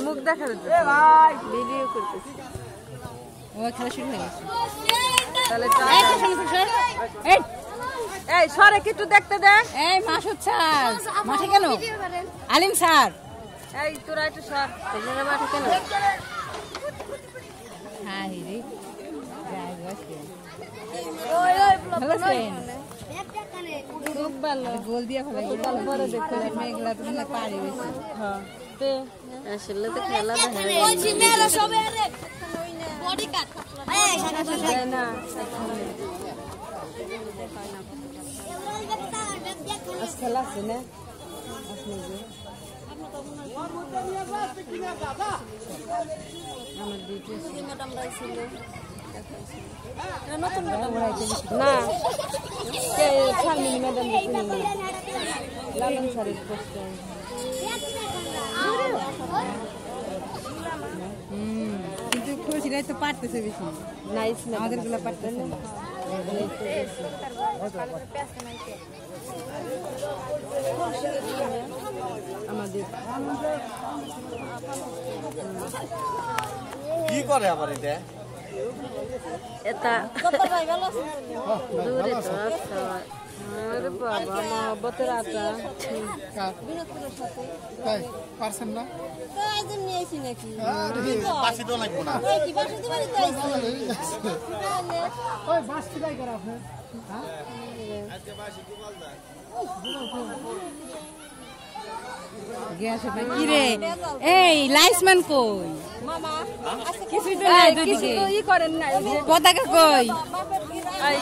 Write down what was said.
মুখ দেখা যাচ্ছে ভিডিও করতেছি ও খেলা শুরু হয়ে গেছে তাহলে এই সরে কিছু দেখতে দেখ এই মাসুদ স্যার মাঠে কেন আলিম স্যার এই তোরা একটু সর তোরা মাঠে কেন হ্যাঁ রে যাই বসে ওই ভালো আছেন খুব ভালো গোল দিয়া ভালো কাল পরে দেখতে মেঘলা তুমি না পারি হইছে হ্যাঁ তে আসলে তো খেলা দেখে ওই চিমেলা সবে রে বডি কাট এই না আজ খেলা আছে না আসলে যে আমার ডিউটি ম্যাডাম রাইছিল নতুন ম্যাডাম না কে শারমিন ম্যাডাম দিছিল লালন স্যারের পোস্টে কিন্তু খুশিরাই তো পারতেছে বেশি নাইস না আমাদের গুলো পারতেছে না আমাদের কি করে আবার এটা এটা দূরে তো আরে বাবা মহব্বতের আটা বিনোদপুরের সাথে তাই পারছেন না তো আইজন নিয়ে আইছি নাকি পাশে তো লাগবো না ওই কি বাসা দিবারে তো আইছি ওই বাস কি দাই করা আপনি হ্যাঁ আজকে বাসি গোপাল দা গেছে ভাই কি রে এই লাইসম্যান কই মামা কিছু তো নাই দুদিকে কিছু ই করেন না পতাকা কই এই